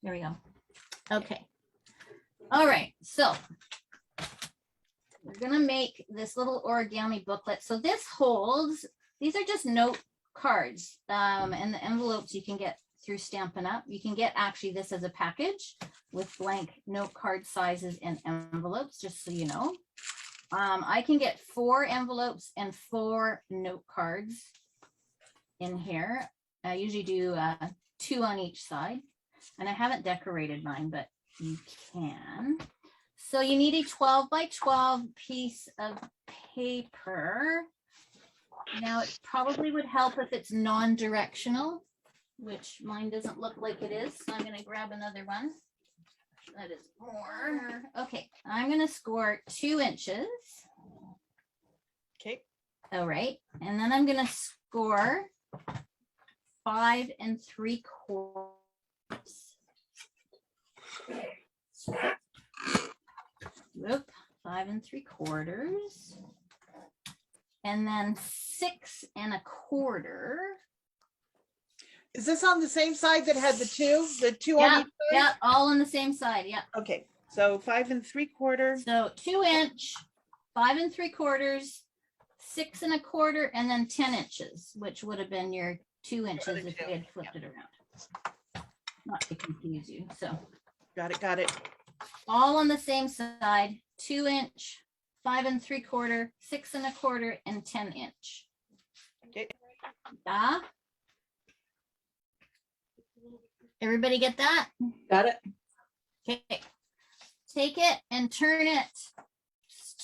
There we go. Okay. All right. So we're going to make this little origami booklet. So this holds, these are just note cards, and the envelopes you can get through Stampin' Up. You can get actually this as a package with blank note card sizes and envelopes, just so you know. I can get 4 envelopes and 4 note cards in here. I usually do 2 on each side, and I haven't decorated mine, but you can. So you need a 12 by 12 piece of paper. Now it probably would help if it's non-directional, which mine doesn't look like it is. So I'm going to grab another one that is more. Okay, I'm going to score 2 inches. Okay. All right, and then I'm going to score 5 3/4. Whoop, 5 3/4. And then 6 1/4. Is this on the same side that had the two on Yeah, each side? yeah, all on the same side. Yeah. Okay, so 5 3/4. So 2 inch, 5 3/4, 6 1/4, and then 10 inches, which would have been your 2 inches if we had flipped it around. Not to confuse you. So Got it, got it. all on the same side, 2 inch, 5 3/4, 6 1/4, and 10 inch. Okay. Yeah. Everybody get that? Got it. Okay. Take it and turn it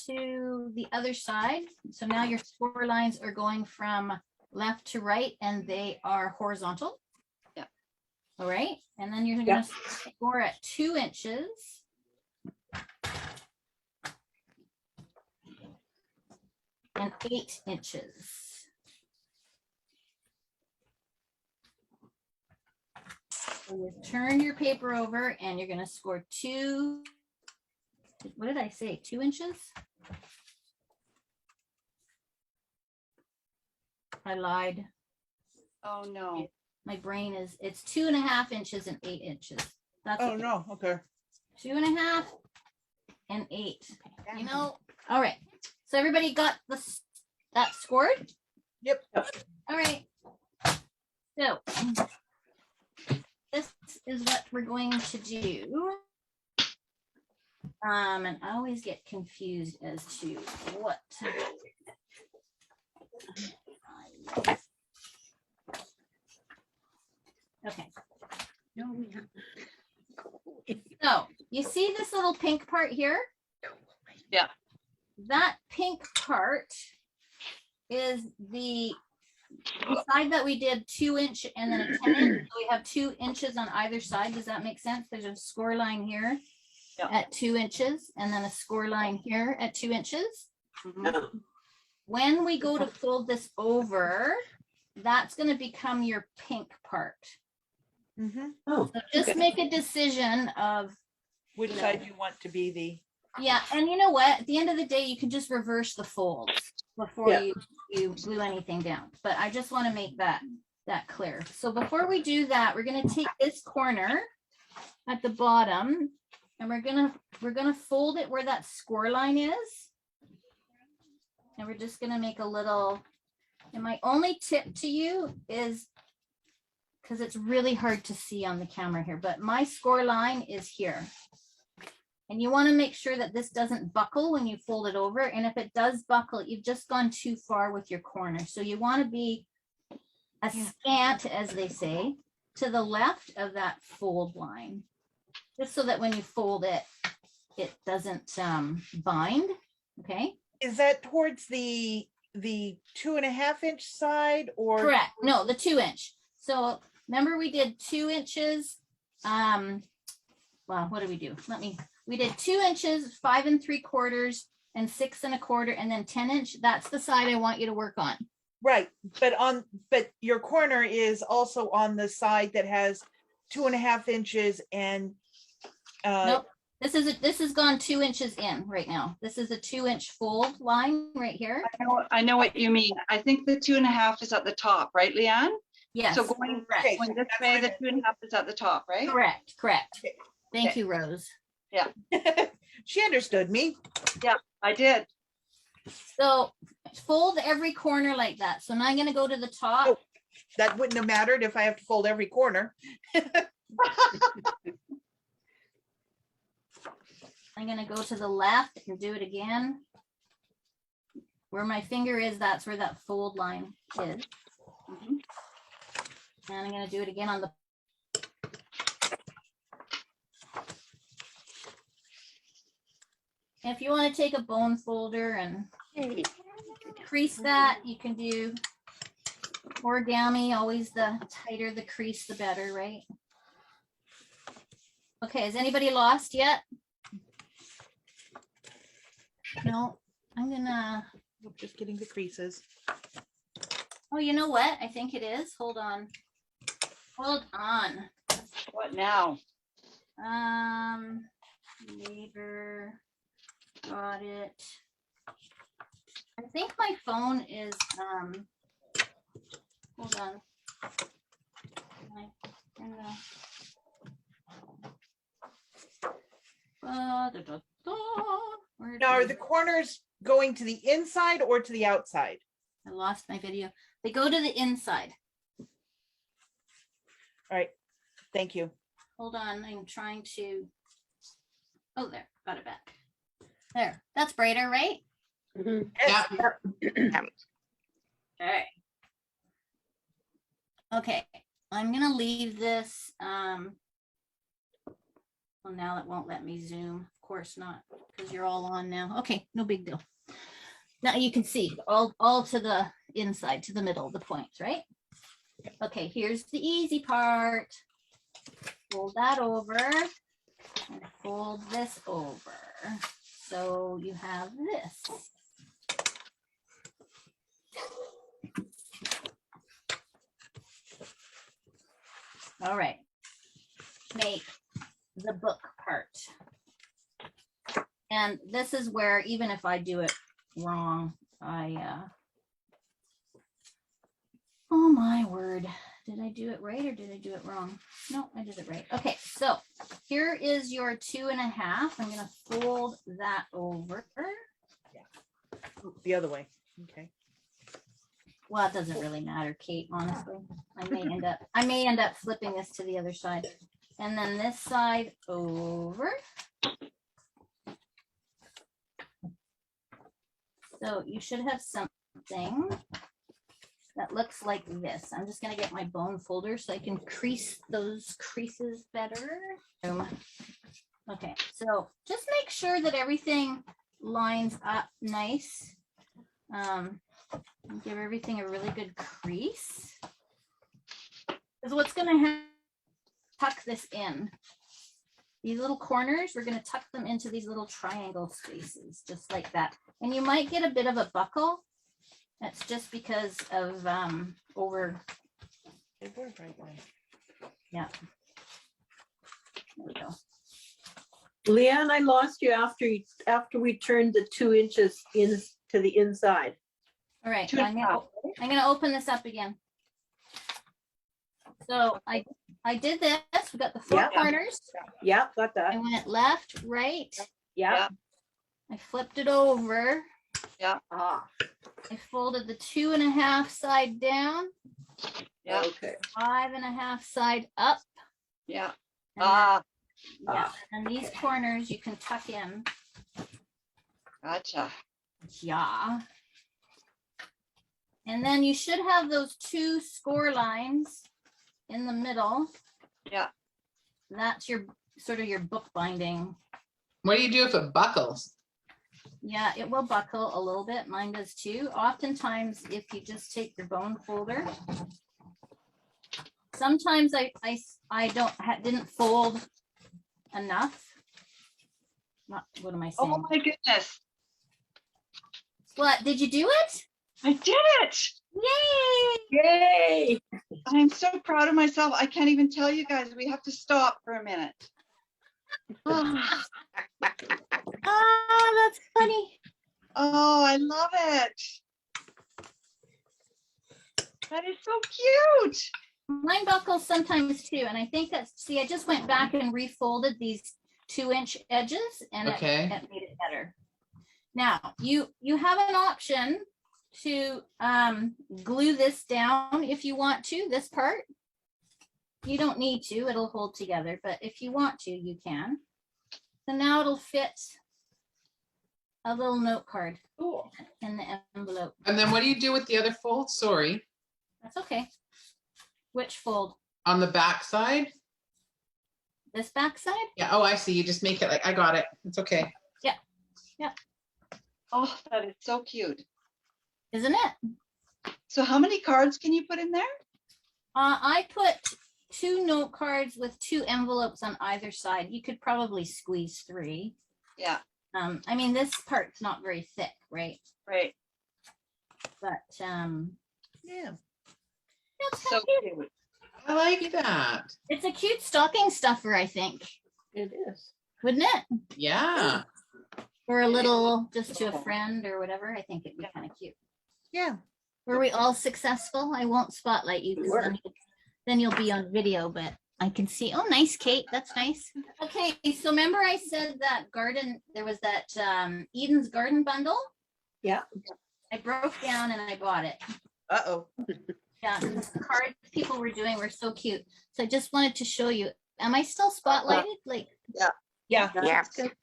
to the other side. So now your score lines are going from left to right and they are horizontal. Yeah. All right. And then you're going to score at 2 inches. And 8 inches. So you turn your paper over and you're going to score 2. What did I say? 2 inches? I lied. Oh, no. My brain is, it's 2.5 inches and 8 inches. That's Oh, okay. no, okay. 2.5 and 8. You know, all right. So everybody got that scored? Yep. All right. So this is what we're going to do. And I always get confused as to what. Okay. No, we have. So you see this little pink part here? Yeah. That pink part is the side that we did 2 inch and then a 10 inch. So we have 2 inches on either side. Does that make sense? There's a score line here at 2 inches and then a score line here at 2 inches. Mhm. When we go to fold this over, that's going to become your pink part. Mm-hmm. Oh, So just okay. make a decision of, Which side you want to be the, yeah. And you know what? At the end of the day, you can just reverse the folds before Yeah. you glue anything down. But I just want to make that clear. So before we do that, we're going to take this corner at the bottom and we're going to fold it where that score line is. And we're just going to make a little, and my only tip to you is, because it's really hard to see on the camera here, but my score line is here. And you want to make sure that this doesn't buckle when you fold it over. And if it does buckle, you've just gone too far with your corner. So you want to be a scant, as they say, to the left of that fold line, just so that when you fold it, it doesn't bind. Okay. is that towards the 2.5 inch side or? Correct. No, the 2 inch. So remember we did 2 inches. Well, what did we do? We did 2 inches, 5 3/4, and 6 1/4, and then 10 inch. That's the side I want you to work on. Right, but your corner is also on the side that has 2.5 inches and Nope. This has gone 2 inches in right now. This is a 2 inch fold line right here. I know what you mean. I think the 2.5 is at the top, right, Leanne? Yes, So going, correct, going this way, the 2.5 is at the top, right? correct, correct. Okay. Thank Okay. you, Rose. She understood me. I did. So fold every corner like that. So now I'm gonna go to the top. Oh. That wouldn't have mattered if I have to fold every corner. I'm gonna go to the left and do it again. Where my finger is, that's where that fold line is. Mhm. And I'm gonna do it again on the. If you want to take a bone folder and crease that, you can do origami. Always the tighter the crease, the better, right? Okay, is anybody lost yet? No, I'm gonna, Nope, just getting the creases. oh, you know what? I think it is. Hold on. Hold on. What now? Neighbor, got it. I think my phone is, hold on. Where Now, are did- the corners going to the inside or to the outside? I lost my video. They go to the inside. All right, thank you. Hold on, I'm trying to. Oh, there, got it back. There, that's brighter, right? Yes. All right. Okay, I'm gonna leave this. Well, now it won't let me zoom. Of course not, because you're all on now. Okay, no big deal. Now you can see all to the inside, to the middle, the points, right? Okay, here's the easy part. Fold that over and fold this over. So you have this. All right, make the book part. And this is where, even if I do it wrong, oh my word, did I do it right or did I do it wrong? No, I did it right. Okay, so here is your 2.5. I'm gonna fold that over. The other way. Okay. Well, it doesn't really matter, Kate, honestly. I may end up flipping this to the other side. And then this side over. So you should have something that looks like this. I'm just gonna get my bone folder so I can crease those creases better. Okay, so just make sure that everything lines up nice. Give everything a really good crease. Because what's gonna tuck this in. These little corners, we're gonna tuck them into these little triangle spaces, just like that. And you might get a bit of a buckle. That's just because of over. They were right way. Yeah. There we go. Leanne, I lost you after we turned the 2 inches in to the inside. All right, 2.5. I'm gonna open this up again. So I did this. We got the 4 Yeah. corners. Yeah, got I that. went left, right. Yeah. I flipped it over. Ah, I folded the 2.5 side down, Yeah, okay. 5.5 side up. yeah. And then, Ah, yeah, and these corners you can tuck in. gotcha. Yeah. And then you should have those 2 score lines in the middle. Yeah. That's your sort of your bookbinding. What do you do if it buckles? Yeah, it will buckle a little bit. Mine does too. Oftentimes, if you just take your bone folder, sometimes I didn't fold enough. What am I saying? Oh my goodness. What, did you do it? I did it. Yay! Yay! I'm so proud of myself. I can't even tell you guys. We have to stop for a minute. Ah, that's funny. Oh, I love it. That is so cute. Mine buckles sometimes too, and I think that's, see, I just went back and refolded these 2-inch edges and Okay. it made it better. Now, you have an option to glue this down if you want to, this part. You don't need to, it'll hold together, but if you want to, you can. So now it'll fit a little note card Cool. in the envelope. And then what do you do with the other fold? Sorry. That's okay. Which fold? On the back side? This back side? Yeah. Oh, I see. You just make it like, I got it. It's okay. Oh, that is so cute. Isn't it? So how many cards can you put in there? I put 2 note cards with 2 envelopes on either side. You could probably squeeze 3. Yeah, I mean, this part's not very thick, right? right. But Yeah. it's, So cute. cute. I like that. It's a cute stocking stuffer, I think, It is. wouldn't it? Yeah. Or a little just to a friend or whatever. I think it'd be kind of cute. Yeah. Were we all successful? I won't spotlight you 'cause We were. then you'll be on video, but I can see. Oh, nice, Kate. That's nice. Okay, so remember I said that garden, there was that Eden's Garden bundle? Yeah. I broke down and I bought it. Uh-oh. Yeah, the cards people were doing were so cute. So I just wanted to show you. Am I still spotlighted? Like, Yeah. That's good.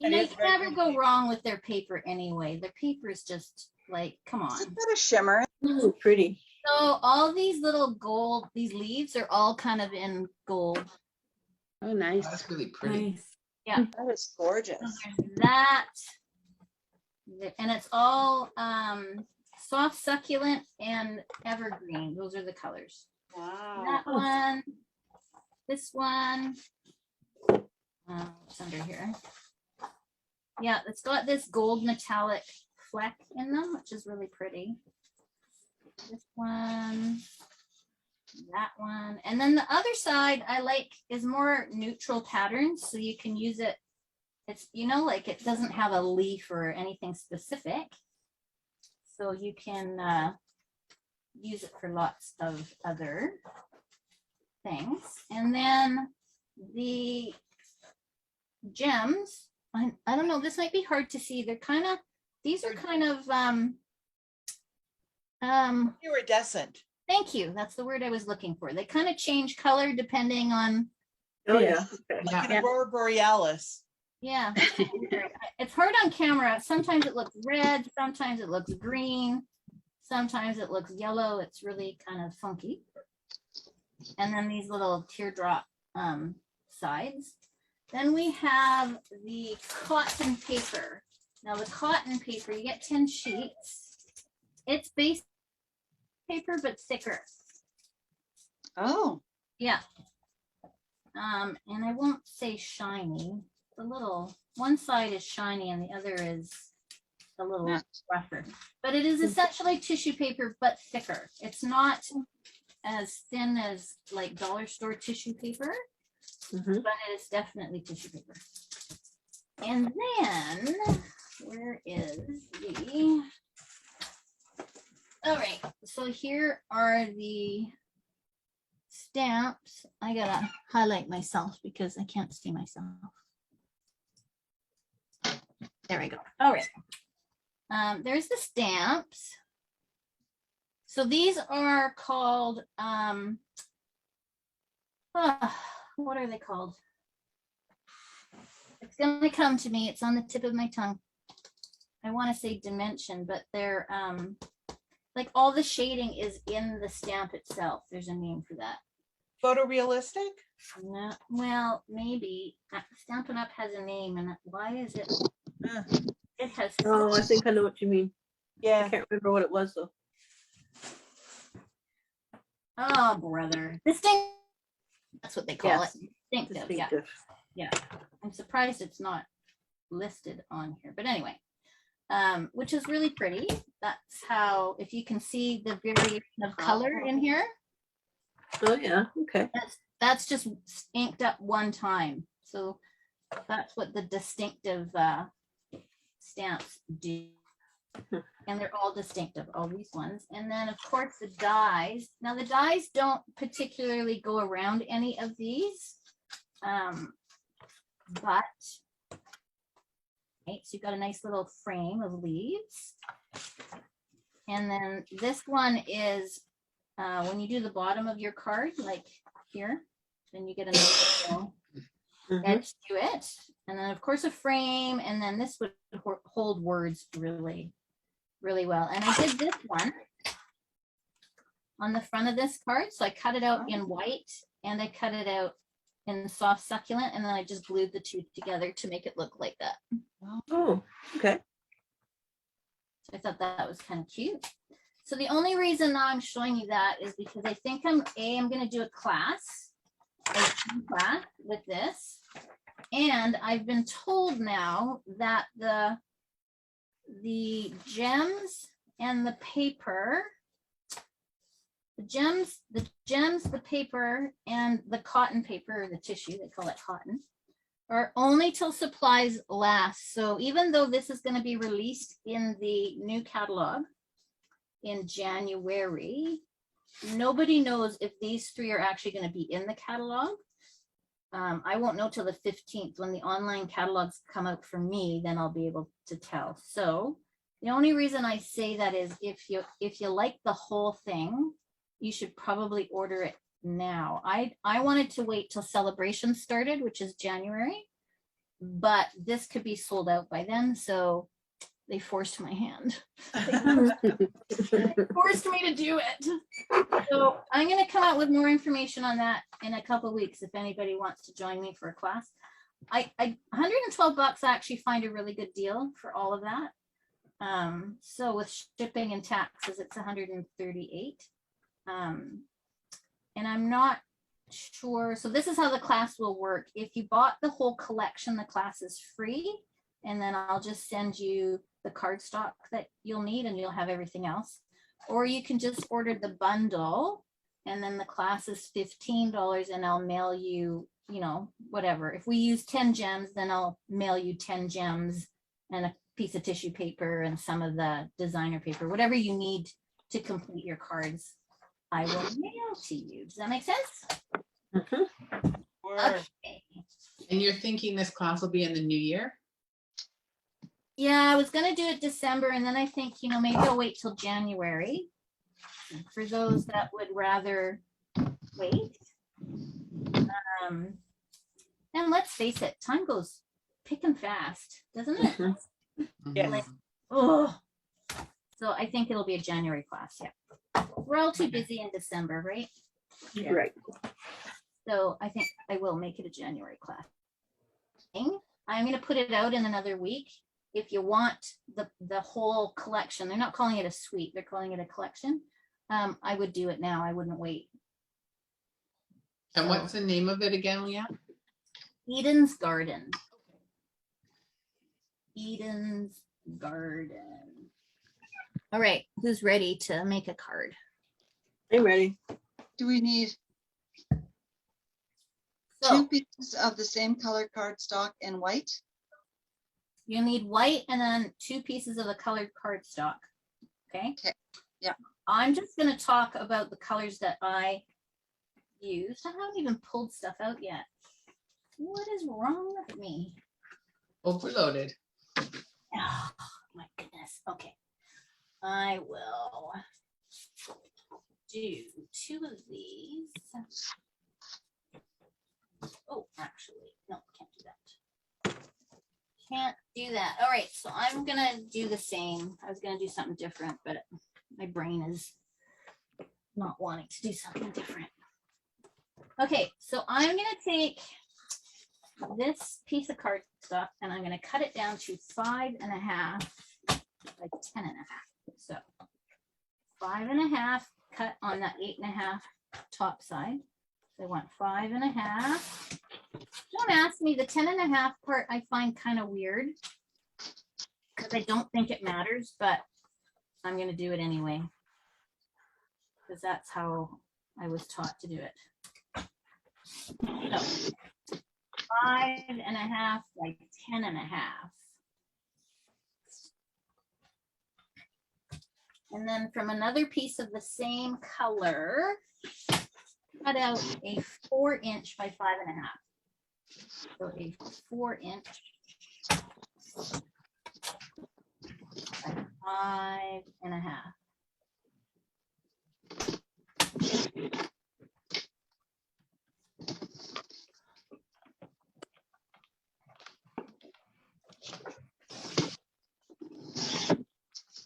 you know, It you is can very never pretty. go wrong with their paper anyway. Their paper is just like, come on. Isn't that a shimmer? Ooh, pretty. So all these little gold, these leaves are all kind of in gold. Oh, nice. That's really pretty. Yeah. That is gorgeous. So there's that. And it's all soft succulent and evergreen. Those are the colors. Wow. That one, this one. What's under here? Yeah, it's got this gold metallic fleck in them, which is really pretty. This one, that one. And then the other side I like is more neutral patterns, so you can use it. It's, you know, like it doesn't have a leaf or anything specific. So you can use it for lots of other things. And then the gems, I don't know, this might be hard to see. They're kind of, these are kind of, Iridescent. thank you. That's the word I was looking for. They kind of change color depending on, Oh, yeah. Okay. Yeah. Like an aurora borealis. yeah. It's hard on camera. Sometimes it looks red, sometimes it looks green, sometimes it looks yellow. It's really kind of funky. And then these little teardrop sides. Then we have the cotton paper. Now the cotton paper, you get 10 sheets. It's base paper, but thicker. Oh, Yeah. And I won't say shiny. The little, one side is shiny and the other is a little Yeah. rougher. But it is essentially tissue paper, but thicker. It's not as thin as like dollar store tissue paper, Mhm. but it is definitely tissue paper. And then, where is the, all right, so here are the stamps. I gotta highlight myself because I can't see myself. There we go. All right. There's the stamps. So these are called, what are they called? It's gonna come to me. It's on the tip of my tongue. I want to say dimension, but they're like all the shading is in the stamp itself. There's a name for that. Photorealistic? No, well, maybe Stampin' Up has a name, and why is it? Uh. It has. Oh, I think I know what you mean. I Yeah. can't remember what it was though. Oh, brother, distinct. That's what they call Yes. it. Distinctive. Yeah, Distinctive. I'm surprised it's not listed on here, but anyway, which is really pretty. That's how, if you can see the variation of color in here, Oh, yeah. Okay. that's just inked up one time. So that's what the distinctive stamps do. And they're all distinctive, all these ones. And then of course the dies. Now the dies don't particularly go around any of these. But right, so you've got a nice little frame of leaves. And then this one is when you do the bottom of your card, like here, then you get a nice little edge to it. And then of course a frame, and then this would hold words really, really well. And I did this one on the front of this card. So I cut it out in white and I cut it out in soft succulent, and then I just glued the two together to make it look like that. Oh, okay. So I thought that was kind of cute. So the only reason now I'm showing you that is because I think I'm going to do a class with this. And I've been told now that the gems and the paper, the paper, and the cotton paper, the tissue, they call it cotton, are only till supplies last. So even though this is going to be released in the new catalog in January, nobody knows if these three are actually going to be in the catalog. I won't know till the 15th when the online catalogs come out for me, then I'll be able to tell. So the only reason I say that is if you like the whole thing, you should probably order it now. I wanted to wait till celebration started, which is January, but this could be sold out by then. So they forced my hand. They forced me to do it. So I'm going to come out with more information on that in a couple of weeks if anybody wants to join me for a class. I $112 I actually find a really good deal for all of that. So with shipping and taxes, it's $138. And I'm not sure. So this is how the class will work. If you bought the whole collection, the class is free. And then I'll just send you the cardstock that you'll need and you'll have everything else. Or you can just order the bundle and then the class is $15 and I'll mail you, you know, whatever. If we use 10 gems, then I'll mail you 10 gems and a piece of tissue paper and some of the designer paper, whatever you need to complete your cards, I will mail to you. Does that make sense? Okay. And you're thinking this class will be in the new year? Yeah, I was gonna do it December, and then I think, you know, maybe I'll wait till January for those that would rather wait. And let's face it, time goes picking fast, doesn't it? Yes. Like, oh, so I think it'll be a January class. Yeah, we're all too busy in December, right? Right. So I think I will make it a January class. I'm gonna put it out in another week. If you want the whole collection, they're not calling it a suite, they're calling it a collection. I would do it now. I wouldn't wait. And what's the name of it again, Leah? Eden's Garden. Eden's Garden. All right, who's ready to make a card? I'm ready. Do we need So two pieces of the same color cardstock and white? you need white and then 2 pieces of the colored cardstock. Okay. Okay, yeah. I'm just going to talk about the colors that I used. I haven't even pulled stuff out yet. What is wrong with me? Overloaded. Oh, my goodness. Okay. I will do 2 of these. Oh, actually, no, can't do that. Can't do that. All right, so I'm gonna do the same. I was gonna do something different, but my brain is not wanting to do something different. Okay, so I'm gonna take this piece of cardstock and I'm gonna cut it down to 5.5 by 10.5. So 5.5 cut on that 8.5 top side. So I want 5.5. Don't ask me, the 10.5 part I find kind of weird because I don't think it matters, but I'm going to do it anyway because that's how I was taught to do it. So 5.5 by 10.5. And then from another piece of the same color, cut out a 4" by 5.5. So a 4" by 5.5.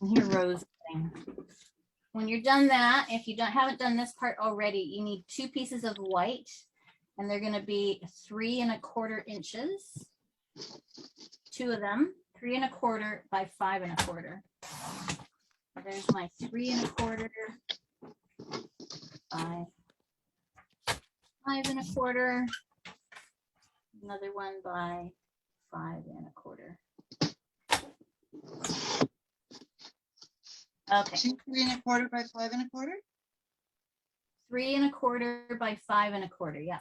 And here Rose thing. When you're done that, if you haven't done this part already, you need 2 pieces of white, and they're going to be 3 1/4 inches. 2 of them, 3 1/4 by 5 1/4. There's my 3 1/4 by 5 1/4. Another one by 5 1/4. Okay. 2 3 1/4 by 5 1/4 3 1/4 by 5 1/4. Yeah.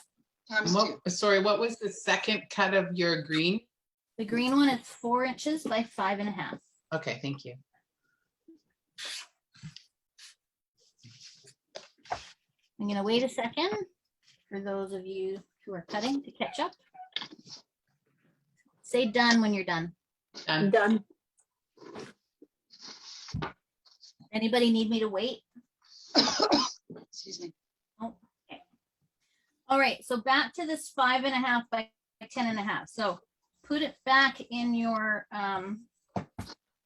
times 2. Sorry, what was the second cut of your green? The green one is 4 inches by 5.5. Okay, thank you. I'm gonna wait a second for those of you who are cutting to catch up. Say done when you're done. Done. Done. Anybody need me to wait? Excuse me. Okay. All right, so back to this 5.5 by 10.5. So put it back in your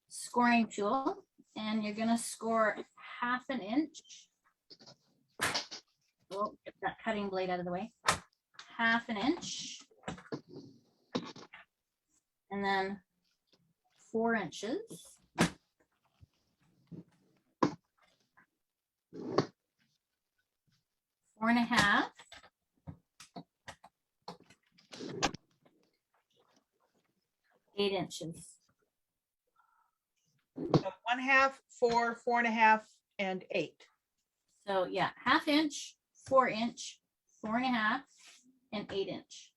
scoring tool, and you're gonna score 1/2 inch. Oh, get that cutting blade out of the way. 1/2 inch. And then 4 inches. 4.5. 8 inches. So 1/2, 4, 4.5, and 8. So yeah, 1/2 inch, 4 inch, 4.5, and 8 inch.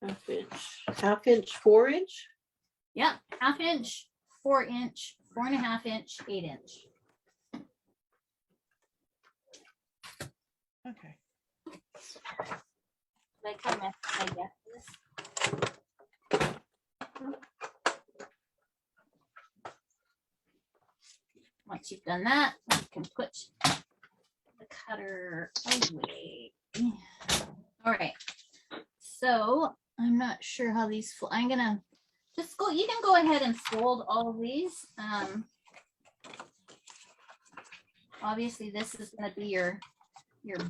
1/2 inch. 1/2 inch, 4 inch. Yeah, 1/2 inch, 4 inch, 4.5 inch, 8 inch. Okay. Like I guess this. Once you've done that, you can put the cutter away. All right. So I'm not sure how these. I'm gonna just go. You can go ahead and fold all of these. Obviously, this is going to be your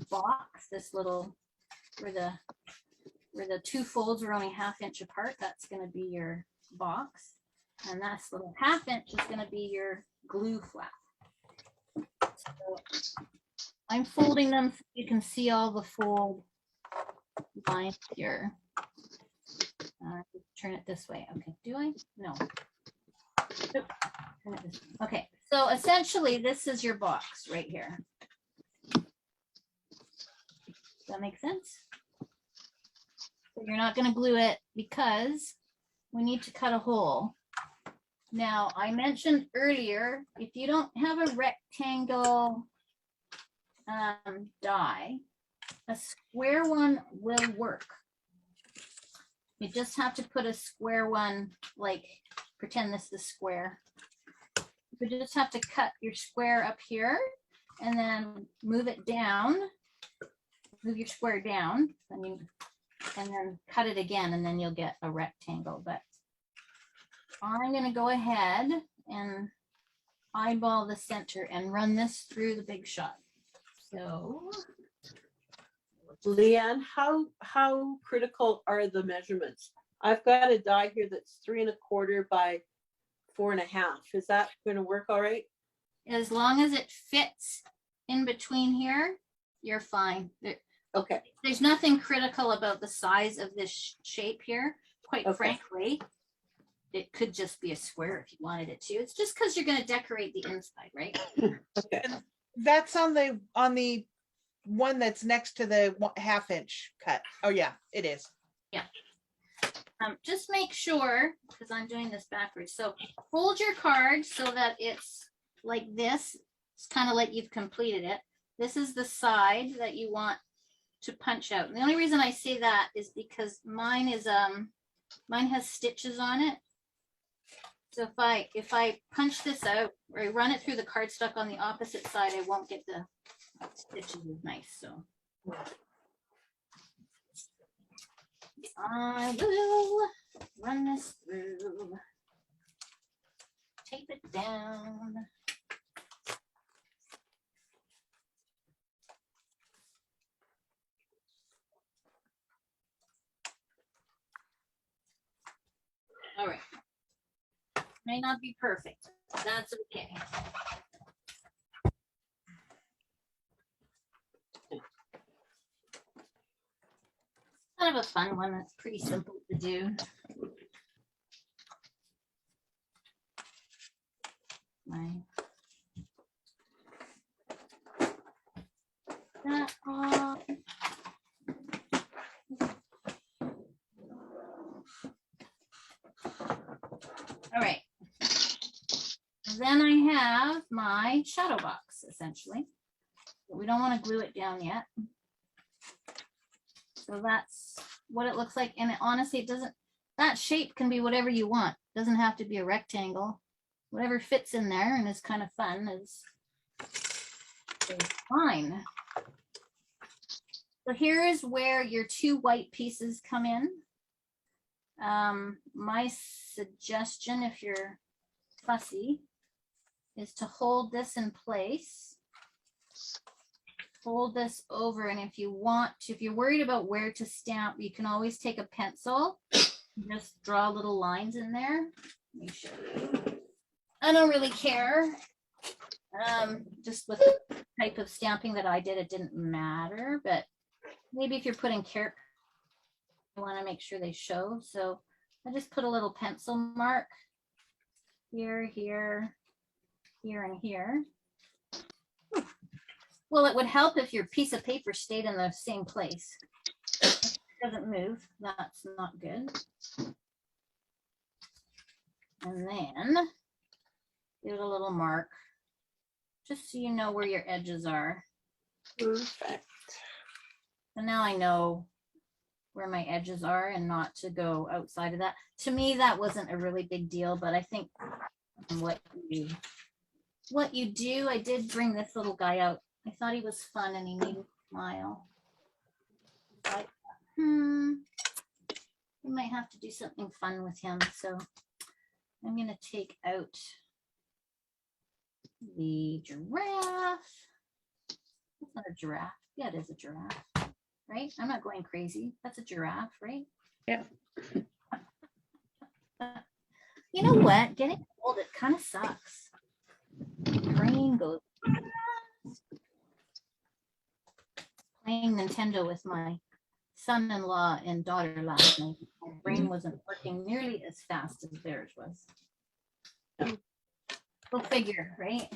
box. This little where the 2 folds are only 1/2 inch apart. That's going to be your box, and that's little 1/2 inch is going to be your glue flap. So I'm folding them so you can see all the fold lines here. Turn it this way. Okay, do I? No. Oop. Turn it this way. Okay, so essentially this is your box right here. Does that make sense? So you're not going to glue it because we need to cut a hole. Now, I mentioned earlier, if you don't have a rectangle die, a square one will work. You just have to put a square one, like pretend this is square. You just have to cut your square up here and then move it down, move your square down, and then cut it again, and then you'll get a rectangle. But I'm going to go ahead and eyeball the center and run this through the Big Shot. So, Leanne, how critical are the measurements? I've got a die here that's 3 1/4 by 4.5. Is that going to work all right? as long as it fits in between here, you're fine. Okay. There's nothing critical about the size of this shape here. Quite Okay. frankly, it could just be a square if you wanted it to. It's just because you're going to decorate the inside, right? Okay. That's on the one that's next to the 1/2 inch cut. Oh yeah, it is. Just make sure, because I'm doing this backwards. So fold your card so that it's like this, It's kind of like you've completed it. This is the side that you want to punch out. And the only reason I say that is because mine has stitches on it. So if I punch this out or I run it through the cardstock on the opposite side, I won't get the stitches as nice. So I will run this through, tape it down. All right. May not be perfect. That's okay. Kind of a fun one. That's pretty simple to do. That off. All right. Then I have my shadow box, essentially. But we don't want to glue it down yet. So that's what it looks like. And it, honestly, it doesn't, that shape can be whatever you want. It doesn't have to be a rectangle. Whatever fits in there and is kind of fun is fine. So here is where your two white pieces come in. My suggestion, if you're fussy, is to hold this in place. Fold this over, and if you want to, if you're worried about where to stamp, you can always take a pencil and just draw little lines in there. Let me show you. I don't really care. Just with the type of stamping that I did, it didn't matter, but maybe if you're putting characters, you want to make sure they show. So I just put a little pencil mark here, here, here, and here. Well, it would help if your piece of paper stayed in the same place. If it doesn't move, that's not good. And then give it a little mark, just so you know where your edges are. Perfect. And now I know where my edges are and not to go outside of that. To me, that wasn't a really big deal, but I think what you do, I did bring this little guy out. I thought he was fun and he made me smile. But, we might have to do something fun with him. So I'm going to take out the giraffe. That's not a giraffe. Yeah, it is a giraffe, right? I'm not going crazy. That's a giraffe, right? Yeah. You know what? Getting old, it kind of sucks. My brain goes. Playing Nintendo with my son-in-law and daughter last night. My brain wasn't working nearly as fast as theirs was. Go figure, right?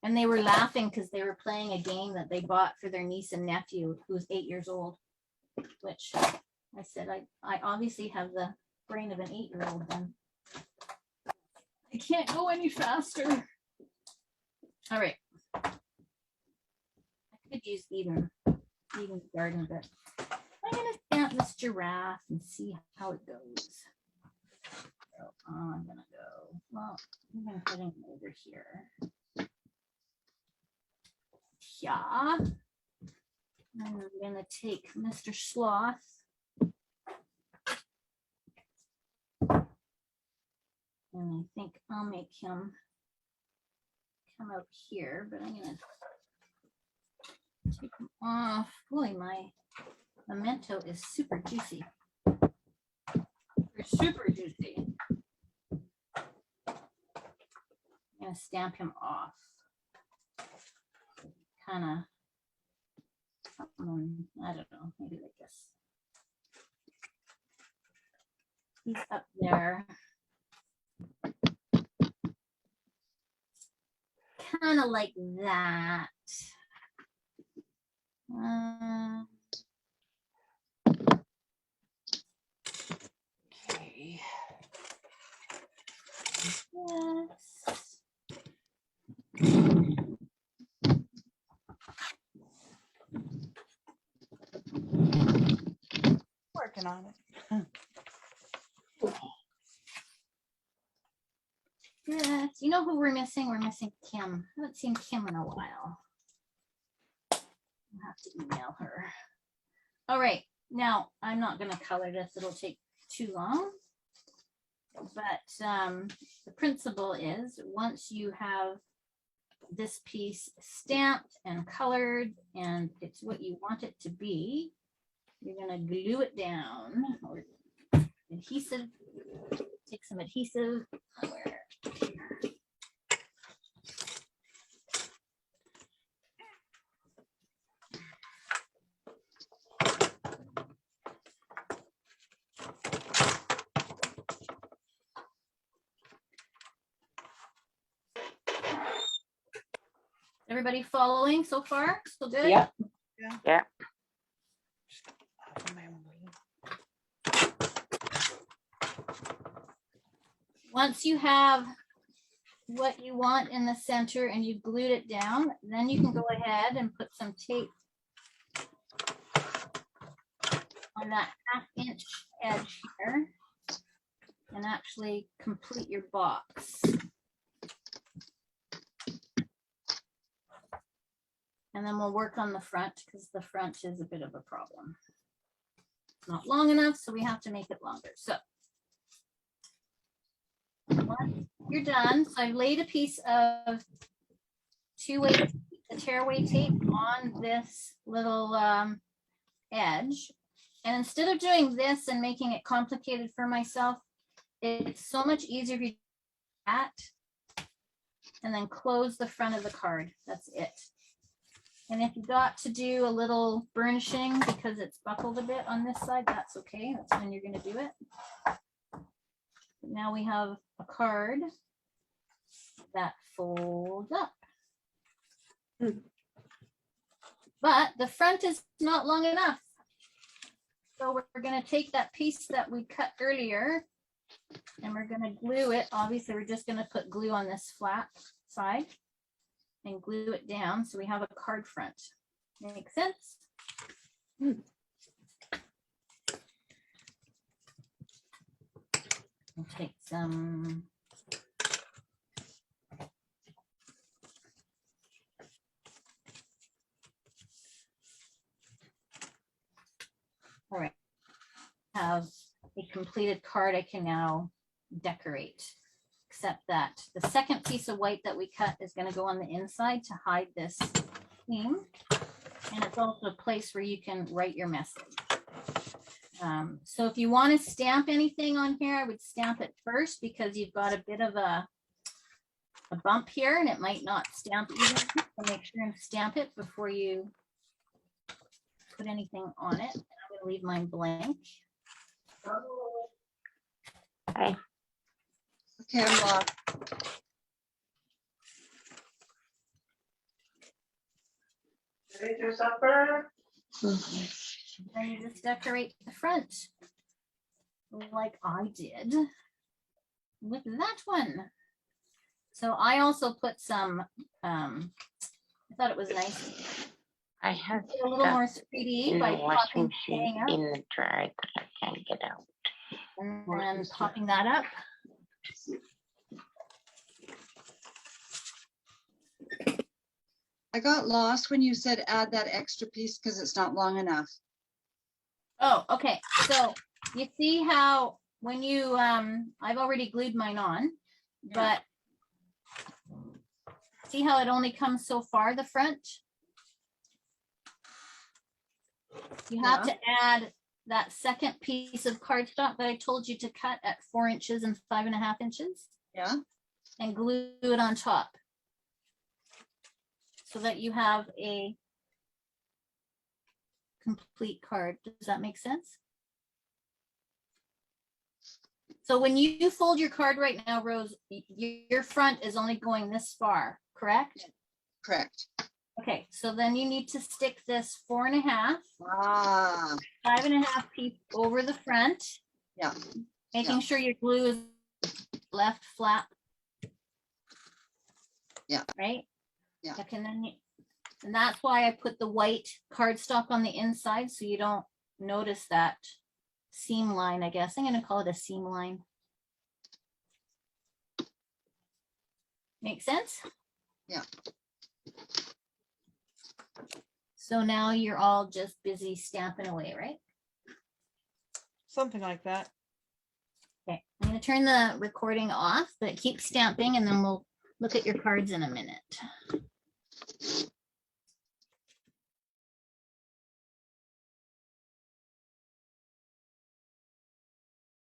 And they were laughing because they were playing a game that they bought for their niece and nephew who's 8 years old, which I said, I obviously have the brain of an 8-year-old then. I can't go any faster. All right. Could use even garden, but I'm gonna stamp this giraffe and see how it goes. So I'm gonna go, well, I'm gonna put him over here. Yeah. And I'm gonna take Mr. Sloth. And I think I'll make him come out here, but I'm gonna take them off. Boy, my memento is super juicy. Super juicy. I'm gonna stamp him off. Kind of, I don't know, maybe like this. He's up there. Kind of like that. Okay. Yes. working on it. Yes. You know who we're missing? We're missing Kim. I haven't seen Kim in a while. I'll have to email her. All right. Now, I'm not going to color this. It'll take too long. But the principle is once you have this piece stamped and colored and it's what you want it to be, you're going to glue it down or adhesive. Take some adhesive. Where? Everybody following so far? So good? Yeah. Yeah. Once you have what you want in the center and you glued it down, then you can go ahead and put some tape on that 1/2 inch edge here and actually complete your box. And then we'll work on the front because the front is a bit of a problem. It's not long enough, so we have to make it longer. So once you're done, so I've laid a piece of 2-way tearaway tape on this little edge. And instead of doing this and making it complicated for myself, it's so much easier if you do that and then close the front of the card. That's it. And if you got to do a little burnishing because it's buckled a bit on this side, that's okay. That's when you're going to do it. Now we have a card that folds up. But the front is not long enough. So we're going to take that piece that we cut earlier and we're going to glue it. Obviously, we're just going to put glue on this flat side and glue it down so we have a card front. Make sense? We'll take some all right. Have a completed card I can now decorate. Except that the second piece of white that we cut is going to go on the inside to hide this seam. And it's also a place where you can write your message. So if you want to stamp anything on here, I would stamp it first because you've got a bit of a bump here and it might not stamp evenly. So make sure and stamp it before you put anything on it. And I'm going to leave mine blank. Okay. Okay, I'm lost. Ready for supper? Then you just decorate the front like I did with that one. So I also put some, I thought it was nice. I have A little more stuff 3D in by the washing popping machine up in the dryer that I can't get out. and then popping that up. I got lost when you said add that extra piece because it's not long enough. Oh, okay. So you see how when you, I've already glued mine on, but see how it only comes so far, the front? You have to add that second piece of cardstock that I told you to cut at 4 inches and 5.5 inches Yeah. and glue it on top so that you have a complete card. Does that make sense? So when you fold your card right now, Rose, your front is only going this far, correct? Correct. Okay, so then you need to stick this 4.5, Ah, 5.5 piece over the front. Yeah. Making sure your glue is left flap. Yeah. Right? Yeah. Okay, and that's why I put the white cardstock on the inside so you don't notice that seam line, I guess. I'm gonna call it a seam line. Make sense? Yeah. So now you're all just busy stamping away, right? Something like that. Okay, I'm gonna turn the recording off, but keep stamping and then we'll look at your cards in a minute.